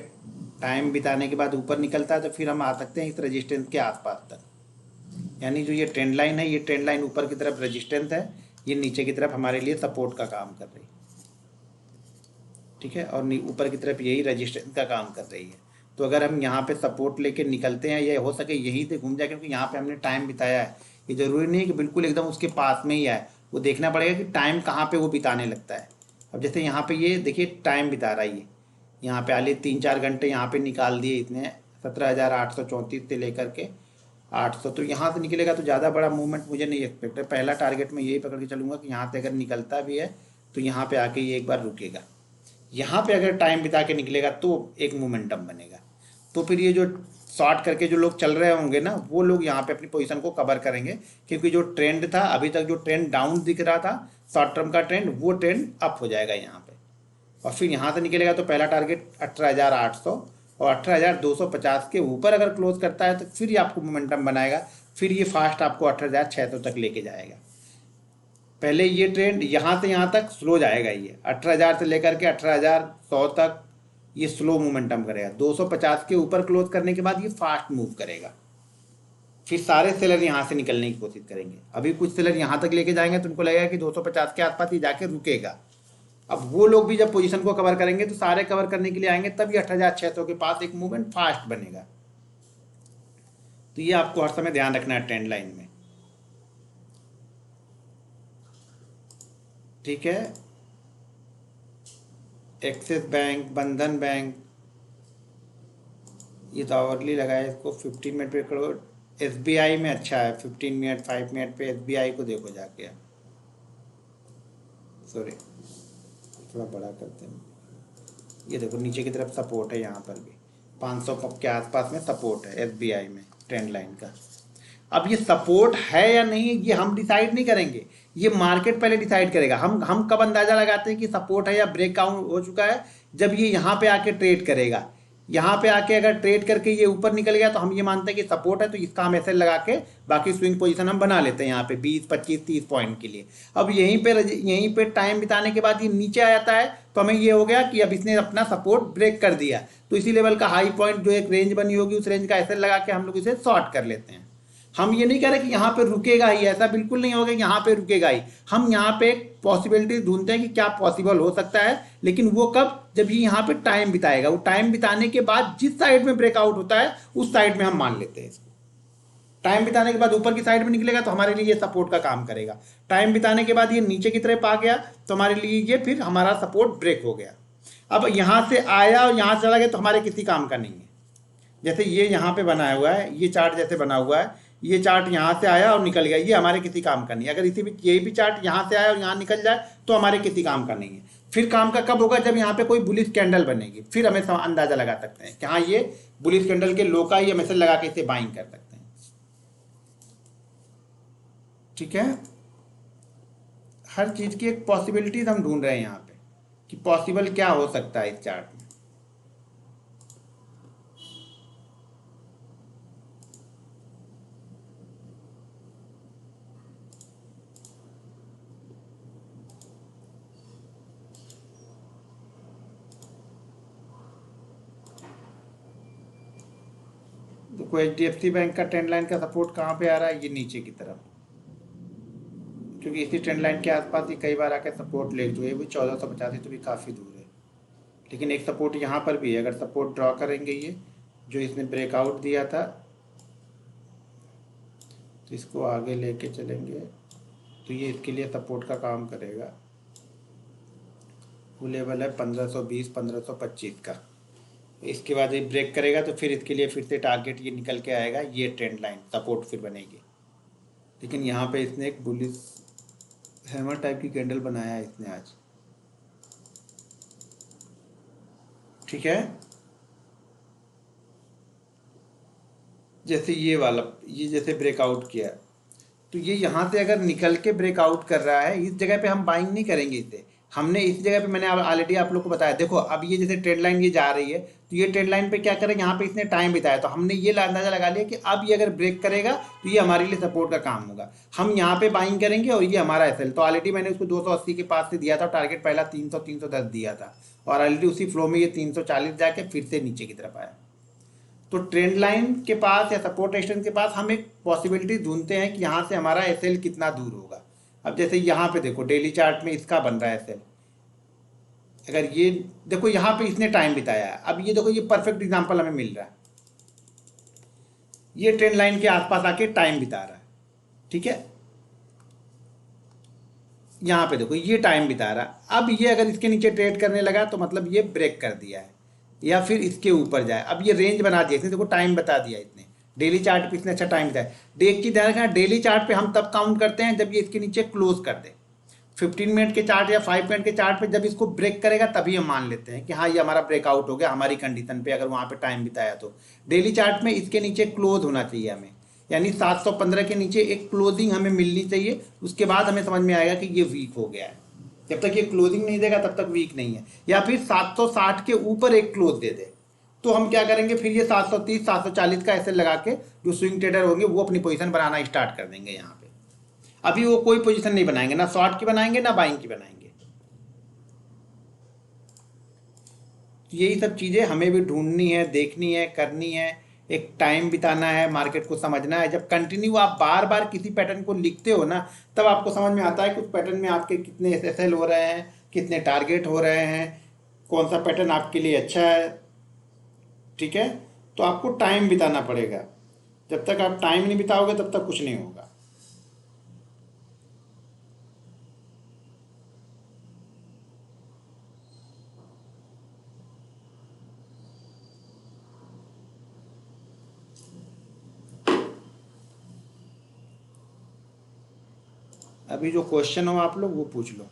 टाइम बिताने के बाद ऊपर निकलता है तो फिर हम आ सकते हैं इस रजिस्टेंस के आसपास तक। यानी जो ये ट्रेंड लाइन है, ये ट्रेंड लाइन ऊपर की तरफ रजिस्टेंस है, ये नीचे की तरफ हमारे लिए सपोर्ट का काम कर रही है। ठीक है, और ऊपर की तरफ यही रजिस्टेंस का काम कर रही है। तो अगर हम यहाँ पे सपोर्ट लेके निकलते हैं, या हो सके यहीं से घूम जाए, क्योंकि यहाँ पे हमने टाइम बिताया है। ये ज़रूरी नहीं है कि बिल्कुल एकदम उसके पास में ही आए, वो देखना पड़ेगा कि टाइम कहाँ पे वो बिताने लगता है। अब जैसे यहाँ पे ये देखिए टाइम बिता रहा है ये, यहाँ पे आले 3-4 घंटे यहाँ पे निकाल दिए इसने 17,834 से लेकर के 800। तो यहाँ से निकलेगा तो ज़्यादा बड़ा मूवमेंट मुझे नहीं एक्सपेक्ट है। पहला टारगेट मैं यही पकड़ के चलूँगा कि यहाँ से अगर निकलता भी है तो यहाँ पे आके ये एक बार रुकेगा। यहाँ पे अगर टाइम बिता के निकलेगा तो एक मोमेंटम बनेगा। तो फिर ये जो शॉर्ट करके जो लोग चल रहे होंगे ना, वो लोग यहाँ पे अपनी पोजीशन को कवर करेंगे, क्योंकि जो ट्रेंड था अभी तक, जो ट्रेंड डाउन दिख रहा था शॉर्ट टर्म का ट्रेंड, वो ट्रेंड अप हो जाएगा यहाँ पे। और फिर यहाँ से निकलेगा तो पहला टारगेट 18,800, और 18,250 के ऊपर अगर क्लोज करता है तो फिर ये आपको मोमेंटम बनाएगा। फिर ये फास्ट आपको 18,600 तक लेके जाएगा। पहले ये ट्रेंड यहाँ से यहाँ तक स्लो जाएगा, ये 18,000 से लेकर के 18,100 तक ये स्लो मोमेंटम करेगा। 250 के ऊपर क्लोज करने के बाद ये फास्ट मूव करेगा। फिर सारे सेलर यहाँ से निकलने की कोशिश करेंगे। अभी कुछ सेलर यहाँ तक लेके जाएंगे तो उनको लगेगा कि 250 के आसपास ये जाके रुकेगा। अब वो लोग भी जब पोजीशन को कवर करेंगे तो सारे कवर करने के लिए आएंगे, तब ये 18,600 के पास एक मूवमेंट फास्ट बनेगा। तो ये आपको हर समय ध्यान रखना है ट्रेंड लाइन में। ठीक है, एक्सिस बैंक, बंधन बैंक, ये तो आवरली लगाए इसको 15 मिनट पे करो। SBI में अच्छा है 15 मिनट 5 मिनट पे, SBI को देखो जाके। सॉरी, थोड़ा बड़ा करते हैं। ये देखो नीचे की तरफ सपोर्ट है, यहाँ पर भी 500 के आसपास में सपोर्ट है SBI में ट्रेंड लाइन का। अब ये सपोर्ट है या नहीं ये हम डिसाइड नहीं करेंगे, ये मार्केट पहले डिसाइड करेगा। हम कब अंदाजा लगाते हैं कि सपोर्ट है या ब्रेकआउट हो चुका है, जब ये यहाँ पे आके ट्रेड करेगा। यहाँ पे आके अगर ट्रेड करके ये ऊपर निकल गया तो हम ये मानते हैं कि सपोर्ट है, तो इसका हम ऐसे लगा के बाकी स्विंग पोजीशन हम बना लेते हैं यहाँ पे 20, 25, 30 पॉइंट के लिए। अब यहीं पे टाइम बिताने के बाद ये नीचे आ जाता है तो हमें ये हो गया कि अब इसने अपना सपोर्ट ब्रेक कर दिया, तो इसी लेवल का हाई पॉइंट जो एक रेंज बनी होगी उस रेंज का ऐसे लगा के हम लोग इसे शॉर्ट कर लेते हैं। हम ये नहीं कह रहे कि यहाँ पे रुकेगा ही, ऐसा बिल्कुल नहीं होगा यहाँ पे रुकेगा ही। हम यहाँ पे एक पॉसिबिलिटी ढूंढते हैं कि क्या पॉसिबल हो सकता है, लेकिन वो कब, जब ये यहाँ पे टाइम बिताएगा। वो टाइम बिताने के बाद जिस साइड में ब्रेकआउट होता है उस साइड में हम मान लेते हैं इसको। टाइम बिताने के बाद ऊपर की साइड में निकलेगा तो हमारे लिए ये सपोर्ट का काम करेगा। टाइम बिताने के बाद ये नीचे की तरफ आ गया तो हमारे लिए ये फिर हमारा सपोर्ट ब्रेक हो गया। अब यहाँ से आया और यहाँ चला गया तो हमारे किसी काम का नहीं है। जैसे ये यहाँ पे बनाया हुआ है, ये चार्ट जैसे बना हुआ है, ये चार्ट यहाँ से आया और निकल गया, ये हमारे किसी काम का नहीं है। अगर इसी भी यही भी चार्ट यहाँ से आया और यहाँ निकल जाए तो हमारे किसी काम का नहीं है। फिर काम का कब होगा, जब यहाँ पे कोई बुलिश कैंडल बनेगी, फिर हमें अंदाजा लगा सकते हैं कि हाँ ये बुलिश कैंडल के लो का ही हम ऐसे लगा के इसे बाइंग कर सकते हैं। ठीक है, हर चीज़ की एक पॉसिबिलिटीज हम ढूंढ रहे हैं यहाँ पे कि पॉसिबल क्या हो सकता है इस चार्ट में। देखो HDFC बैंक का ट्रेंड लाइन का सपोर्ट कहाँ पे आ रहा है, ये नीचे की तरफ, क्योंकि इसी ट्रेंड लाइन के आसपास ही कई बार आकर सपोर्ट ले चुके हैं। भी 1485 तो भी काफ़ी दूर है, लेकिन एक सपोर्ट यहाँ पर भी है। अगर सपोर्ट ड्रॉ करेंगे ये जो इसने ब्रेकआउट दिया था, तो इसको आगे लेके चलेंगे तो ये इसके लिए सपोर्ट का काम करेगा। वो लेवल है 1520, 1525 का। इसके बाद ये ब्रेक करेगा तो फिर इसके लिए फिर से टारगेट ये निकल के आएगा, ये ट्रेंड लाइन सपोर्ट फिर बनेगी। लेकिन यहाँ पे इसने एक बुलिश हैमर टाइप की कैंडल बनाया है इसने आज, ठीक है। जैसे ये वाला, ये जैसे ब्रेकआउट किया, तो ये यहाँ से अगर निकल के ब्रेकआउट कर रहा है, इस जगह पे हम बाइंग नहीं करेंगे इसे। हमने इस जगह पे, मैंने ऑलरेडी आप लोग को बताया, देखो अब ये जैसे ट्रेंड लाइन ये जा रही है, तो ये ट्रेंड लाइन पे क्या करें, यहाँ पे इसने टाइम बिताया, तो हमने ये अंदाजा लगा लिया कि अब ये अगर ब्रेक करेगा तो ये हमारे लिए सपोर्ट का काम होगा, हम यहाँ पे बाइंग करेंगे और ये हमारा एसएल। तो ऑलरेडी मैंने उसको 280 के पास से दिया था, टारगेट पहला 300 310 दिया था, और ऑलरेडी उसी फ्लो में ये 340 जाके फिर से नीचे की तरफ आया। तो ट्रेंड लाइन के पास या सपोर्ट रेजिस्टेंस के पास हम एक पॉसिबिलिटी ढूंढते हैं कि यहाँ से हमारा एसएल कितना दूर होगा। अब जैसे यहाँ पे देखो डेली चार्ट में इसका बन रहा है एसएल, अगर ये देखो यहाँ पे इसने टाइम बिताया है, अब ये देखो ये परफेक्ट एग्जांपल हमें मिल रहा है, ये ट्रेंड लाइन के आसपास आके टाइम बिता रहा है, ठीक है। यहाँ पे देखो ये टाइम बिता रहा है, अब ये अगर इसके नीचे ट्रेड करने लगा तो मतलब ये ब्रेक कर दिया है, या फिर इसके ऊपर जाए। अब ये रेंज बना दिया इसने, देखो टाइम बता दिया इसने, डेली चार्ट पे इसने अच्छा टाइम बताया। डेक की ध्यान रखना, डेली चार्ट पे हम तब काउंट करते हैं जब ये इसके नीचे क्लोज कर दे। 15 मिनट के चार्ट या 5 मिनट के चार्ट पे जब इसको ब्रेक करेगा तभी हम मान लेते हैं कि हाँ ये हमारा ब्रेकआउट हो गया हमारी कंडीशन पे, अगर वहाँ पे टाइम बिताया तो। डेली चार्ट में इसके नीचे क्लोज होना चाहिए हमें, यानी 715 के नीचे एक क्लोजिंग हमें मिलनी चाहिए, उसके बाद हमें समझ में आएगा कि ये वीक हो गया है। जब तक ये क्लोजिंग नहीं देगा तब तक वीक नहीं है। या फिर 760 के ऊपर एक क्लोज दे दे तो हम क्या करेंगे, फिर ये 730 740 का ऐसे लगा के जो स्विंग ट्रेडर होंगे वो अपनी पोजीशन बनाना स्टार्ट कर देंगे। यहाँ पे अभी वो कोई पोजीशन नहीं बनाएंगे, ना शॉर्ट की बनाएंगे ना बाइंग की बनाएंगे। यही सब चीज़ें हमें भी ढूंढनी है, देखनी है, करनी है, एक टाइम बिताना है, मार्केट को समझना है। जब कंटिन्यू आप बार बार किसी पैटर्न को लिखते हो ना, तब आपको समझ में आता है कि उस पैटर्न में आपके कितने एसएल हो रहे हैं, कितने टारगेट हो रहे हैं, कौन सा पैटर्न आपके लिए अच्छा है, ठीक है। तो आपको टाइम बिताना पड़ेगा, जब तक आप टाइम नहीं बिताओगे तब तक कुछ नहीं होगा। अभी जो क्वेश्चन हो आप लोग वो पूछ लो।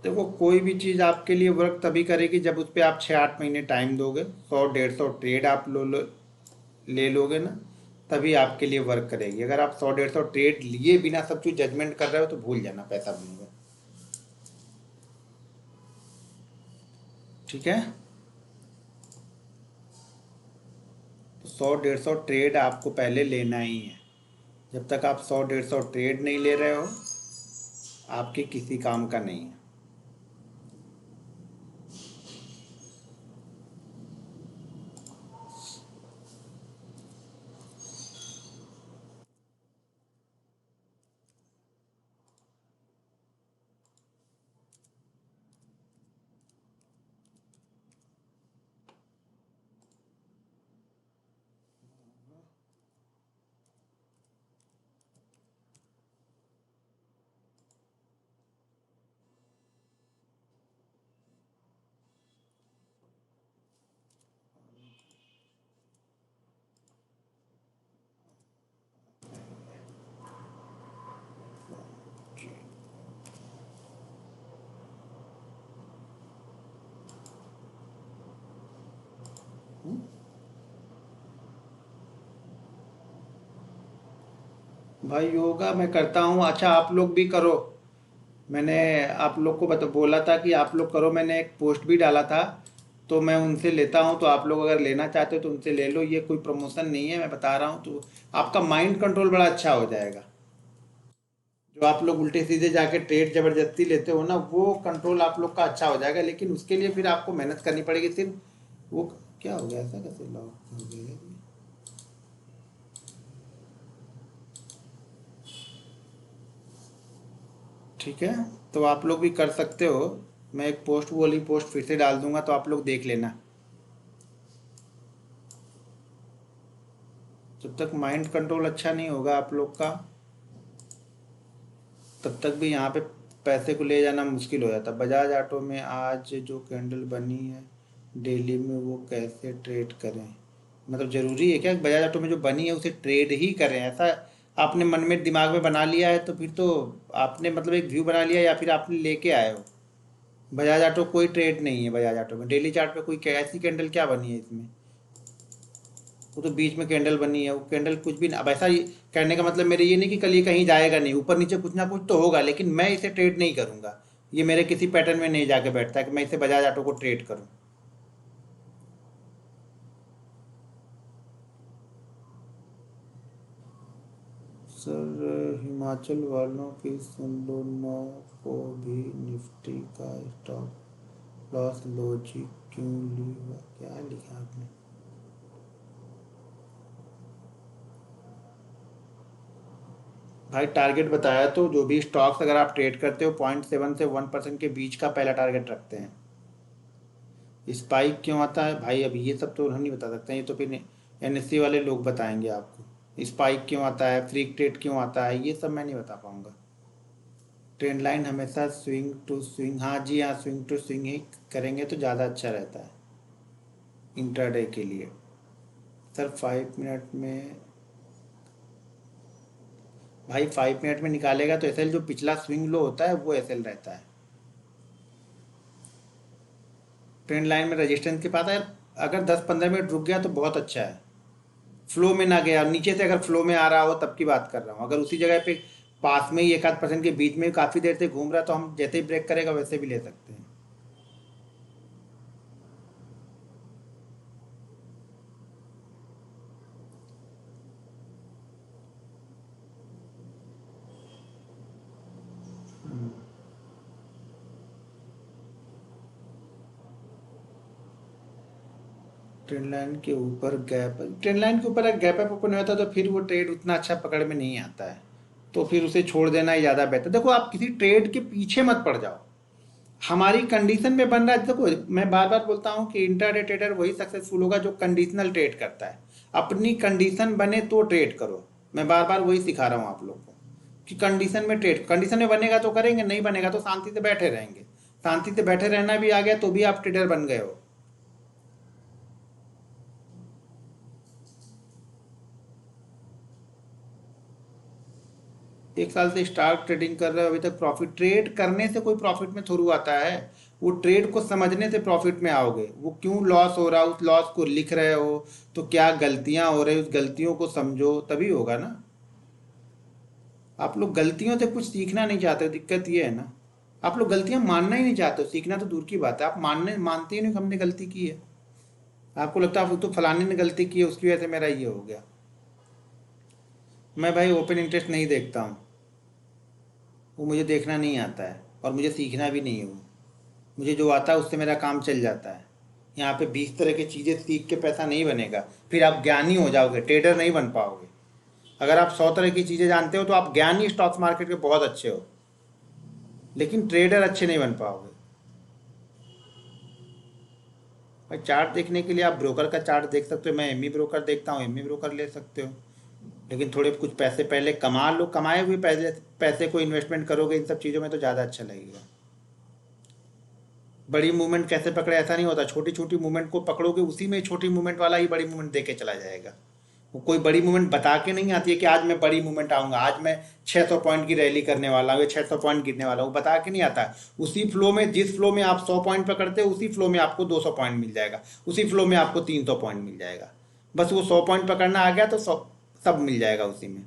देखो कोई भी चीज़ आपके लिए वर्क तभी करेगी जब उस पर आप 6 8 महीने टाइम दोगे, 100 150 ट्रेड आप ले लोगे ना, तभी आपके लिए वर्क करेगी। अगर आप 100 150 ट्रेड लिए बिना सब चीज़ जजमेंट कर रहे हो तो भूल जाना, पैसा बनेगा, ठीक है। तो 100 150 ट्रेड आपको पहले लेना ही है। जब तक आप 100 150 ट्रेड नहीं ले रहे हो आपके किसी काम का नहीं है। भाई योगा मैं करता हूँ, अच्छा आप लोग भी करो। मैंने आप लोग को बोला था कि आप लोग करो, मैंने एक पोस्ट भी डाला था, तो मैं उनसे लेता हूँ। तो आप लोग अगर लेना चाहते हो तो उनसे ले लो, ये कोई प्रमोशन नहीं है, मैं बता रहा हूँ। तो आपका माइंड कंट्रोल बड़ा अच्छा हो जाएगा। जो आप लोग उल्टे सीधे जाके ट्रेड जबरदस्ती लेते हो ना, वो कंट्रोल आप लोग का अच्छा हो जाएगा, लेकिन उसके लिए फिर आपको मेहनत करनी पड़ेगी। सिर्फ वो क्या हो गया, ऐसा कैसे लॉक हो गया? ठीक है, तो आप लोग भी कर सकते हो। मैं एक पोस्ट, वो वाली पोस्ट फिर से डाल दूंगा तो आप लोग देख लेना। जब तक माइंड कंट्रोल अच्छा नहीं होगा आप लोग का, तब तक भी यहाँ पे पैसे को ले जाना मुश्किल हो जाता। बजाज ऑटो में आज जो कैंडल बनी है डेली में, वो कैसे ट्रेड करें? मतलब ज़रूरी है क्या कि बजाज ऑटो में जो बनी है उसे ट्रेड ही करें? ऐसा आपने मन में दिमाग में बना लिया है तो फिर तो आपने मतलब एक व्यू बना लिया, या फिर आपने लेके आए हो। बजाज ऑटो कोई ट्रेड नहीं है। बजाज ऑटो में डेली चार्ट पे कोई ऐसी कैंडल क्या बनी है इसमें? वो तो बीच में कैंडल बनी है, वो कैंडल कुछ भी ना। अब ऐसा कहने का मतलब मेरे ये नहीं कि कल ये कहीं जाएगा नहीं, ऊपर नीचे कुछ ना कुछ तो होगा, लेकिन मैं इसे ट्रेड नहीं करूंगा। ये मेरे किसी पैटर्न में नहीं जाके बैठता कि मैं इसे बजाज ऑटो को ट्रेड करूं। सर हिमाचल वालों की सुन लो, 9 को भी निफ्टी का स्टॉप लॉस लॉजिक क्यों लिया? क्या लिखा आपने? भाई टारगेट बताया तो, जो भी स्टॉक्स अगर आप ट्रेड करते हो 0.7 से 1% के बीच का पहला टारगेट रखते हैं। स्पाइक क्यों आता है भाई? अभी ये सब तो हम नहीं बता सकते हैं, ये तो फिर एनएससी वाले लोग बताएंगे आपको। स्पाइक क्यों आता है, फ्रीक ट्रेड क्यों आता है, ये सब मैं नहीं बता पाऊंगा। ट्रेंड लाइन हमेशा स्विंग टू स्विंग, हाँ जी हाँ, स्विंग टू स्विंग ही करेंगे तो ज़्यादा अच्छा रहता है इंट्राडे के लिए। सर 5 मिनट में, भाई 5 मिनट में निकालेगा तो एसएल जो पिछला स्विंग लो होता है वो एसएल रहता है। ट्रेंड लाइन में रेजिस्टेंस के पास है, अगर 10-15 मिनट रुक गया तो बहुत अच्छा है। फ्लो में ना गया, नीचे से अगर फ्लो में आ रहा हो तब की बात कर रहा हूँ। अगर उसी जगह पे पास में ही 1-8% के बीच में काफ़ी देर से घूम रहा है तो हम जैसे ही ब्रेक करेगा वैसे भी ले सकते हैं। ट्रेंड लाइन के ऊपर गैप, ट्रेंड लाइन के ऊपर अगर गैप अप ओपन होता है तो फिर वो ट्रेड उतना अच्छा पकड़ में नहीं आता है, तो फिर उसे छोड़ देना ही ज़्यादा बेहतर। देखो आप किसी ट्रेड के पीछे मत पड़ जाओ। हमारी कंडीशन में बन रहा है, देखो मैं बार बार बोलता हूँ कि इंट्राडे ट्रेडर वही सक्सेसफुल होगा जो कंडीशनल ट्रेड करता है। अपनी कंडीशन बने तो ट्रेड करो। मैं बार बार वही सिखा रहा हूँ आप लोग को कि कंडीशन में ट्रेड, कंडीशन में बनेगा तो करेंगे, नहीं बनेगा तो शांति से बैठे रहेंगे। शांति से बैठे रहना भी आ गया तो भी आप ट्रेडर बन गए हो। 1 साल से स्टॉक ट्रेडिंग कर रहे हो, अभी तक प्रॉफिट, ट्रेड करने से कोई प्रॉफिट में थोड़ू आता है। वो ट्रेड को समझने से प्रॉफिट में आओगे। वो क्यों लॉस हो रहा है उस लॉस को लिख रहे हो, तो क्या गलतियां हो रही, उस गलतियों को समझो तभी होगा ना। आप लोग गलतियों से कुछ सीखना नहीं चाहते हो, दिक्कत ये है ना। आप लोग गलतियां मानना ही नहीं चाहते हो, सीखना तो दूर की बात है, आप मानते ही नहीं कि हमने गलती की है। आपको लगता है तो फलाने ने गलती की है उसकी वजह से मेरा ये हो गया। मैं भाई ओपन इंटरेस्ट नहीं देखता हूँ, वो मुझे देखना नहीं आता है और मुझे सीखना भी नहीं है वो। मुझे जो आता है उससे मेरा काम चल जाता है। यहाँ पे 20 तरह की चीज़ें सीख के पैसा नहीं बनेगा, फिर आप ज्ञानी हो जाओगे, ट्रेडर नहीं बन पाओगे। अगर आप 100 तरह की चीज़ें जानते हो तो आप ज्ञानी स्टॉक मार्केट के बहुत अच्छे हो, लेकिन ट्रेडर अच्छे नहीं बन पाओगे। भाई चार्ट देखने के लिए आप ब्रोकर का चार्ट देख सकते हो, मैं एमई ब्रोकर देखता हूँ, एमई ब्रोकर ले सकते हो। लेकिन थोड़े कुछ पैसे पहले कमा लो, कमाए हुए पहले पैसे को इन्वेस्टमेंट करोगे इन सब चीज़ों में तो ज़्यादा अच्छा लगेगा। बड़ी मूवमेंट कैसे पकड़े ऐसा नहीं होता, छोटी छोटी मूवमेंट को पकड़ोगे, उसी में छोटी मूवमेंट वाला ही बड़ी मूवमेंट दे के चला जाएगा। वो कोई बड़ी मूवमेंट बता के नहीं आती है कि आज मैं बड़ी मूवमेंट आऊंगा, आज मैं 600 पॉइंट की रैली करने वाला हूँ, 600 पॉइंट गिरने वाला हूँ, बता के नहीं आता। उसी फ्लो में, जिस फ्लो में आप 100 पॉइंट पकड़ते हो उसी फ्लो में आपको 200 पॉइंट मिल जाएगा, उसी फ्लो में आपको 300 पॉइंट मिल जाएगा। बस वो 100 पॉइंट पकड़ना आ गया तो सब मिल जाएगा उसी में।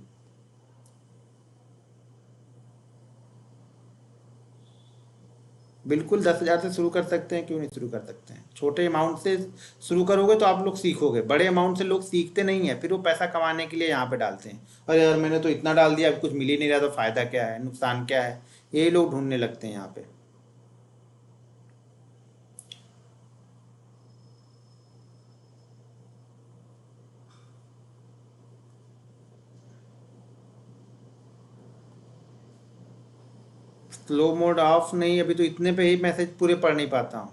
बिल्कुल 10,000 से शुरू कर सकते हैं, क्यों नहीं शुरू कर सकते हैं। छोटे अमाउंट से शुरू करोगे तो आप लोग सीखोगे, बड़े अमाउंट से लोग सीखते नहीं है, फिर वो पैसा कमाने के लिए यहाँ पे डालते हैं। अरे यार मैंने तो इतना डाल दिया, अब कुछ मिल ही नहीं रहा तो फ़ायदा क्या है, नुकसान क्या है, यही लोग ढूंढने लगते हैं यहाँ पे। स्लो मोड ऑफ नहीं, अभी तो इतने पे ही मैसेज पूरे पढ़ नहीं पाता हूँ।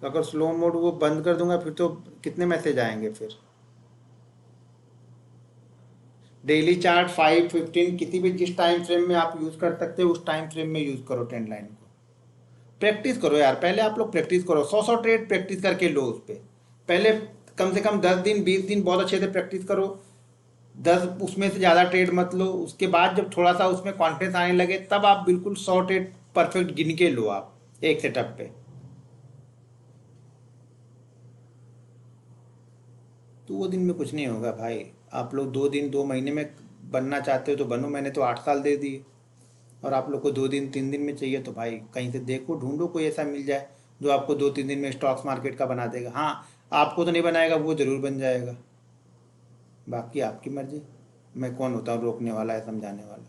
तो अगर स्लो मोड वो बंद कर दूंगा फिर तो कितने मैसेज आएंगे फिर। डेली चार्ट 5, 15 किसी भी जिस टाइम फ्रेम में आप यूज़ कर सकते हो उस टाइम फ्रेम में यूज़ करो ट्रेंड लाइन को। प्रैक्टिस करो यार, पहले आप लोग प्रैक्टिस करो, 100 ट्रेड प्रैक्टिस करके लो उस पर। पहले कम से कम 10 दिन 20 दिन बहुत अच्छे से प्रैक्टिस करो। 10 उसमें से ज़्यादा ट्रेड मत लो। उसके बाद जब थोड़ा सा उसमें कॉन्फिडेंस आने लगे तब आप बिल्कुल 100 ट्रेड परफेक्ट गिन के लो आप एक सेटअप पे। तो वो दिन में कुछ नहीं होगा भाई। आप लोग 2 दिन 2 महीने में बनना चाहते हो तो बनो, मैंने तो 8 साल दे दिए। और आप लोग को 2 दिन 3 दिन में चाहिए तो भाई कहीं से देखो, ढूंढो कोई ऐसा मिल जाए जो आपको 2 3 दिन में स्टॉक्स मार्केट का बना देगा। हाँ, आपको तो नहीं बनाएगा, वो ज़रूर बन जाएगा। बाकी आपकी मर्जी। मैं कौन होता हूँ रोकने वाला है समझाने वाला।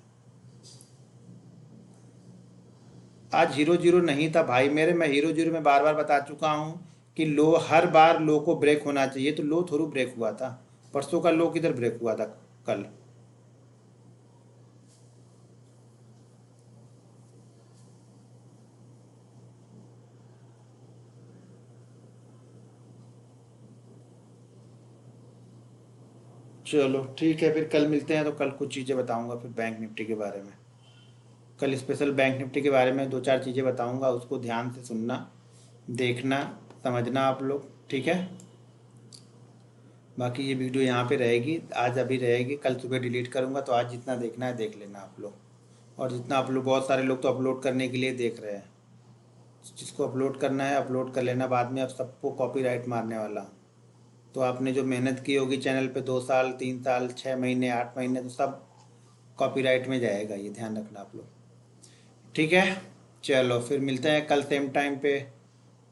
आज हीरो जीरो नहीं था भाई मेरे, मैं हीरो जीरो में बार बार बता चुका हूँ कि लो हर बार लो को ब्रेक होना चाहिए, तो लो थोड़ू ब्रेक हुआ था। परसों का लो किधर ब्रेक हुआ था कल। चलो ठीक है, फिर कल मिलते हैं तो कल कुछ चीज़ें बताऊंगा फिर बैंक निफ्टी के बारे में। कल स्पेशल बैंक निफ्टी के बारे में 2 4 चीज़ें बताऊंगा, उसको ध्यान से सुनना, देखना, समझना आप लोग, ठीक है। बाकी ये वीडियो यहाँ पे रहेगी, आज अभी रहेगी, कल सुबह डिलीट करूँगा, तो आज जितना देखना है देख लेना आप लोग। और जितना आप लोग, बहुत सारे लोग तो अपलोड करने के लिए देख रहे हैं। जिसको अपलोड करना है अपलोड कर लेना, बाद में अब सबको कॉपीराइट मारने वाला। तो आपने जो मेहनत की होगी चैनल पे 2 साल 3 साल 6 महीने 8 महीने, तो सब कॉपीराइट में जाएगा, ये ध्यान रखना आप लोग, ठीक है। चलो फिर मिलते हैं कल सेम टाइम पे।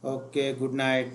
Okay, good night.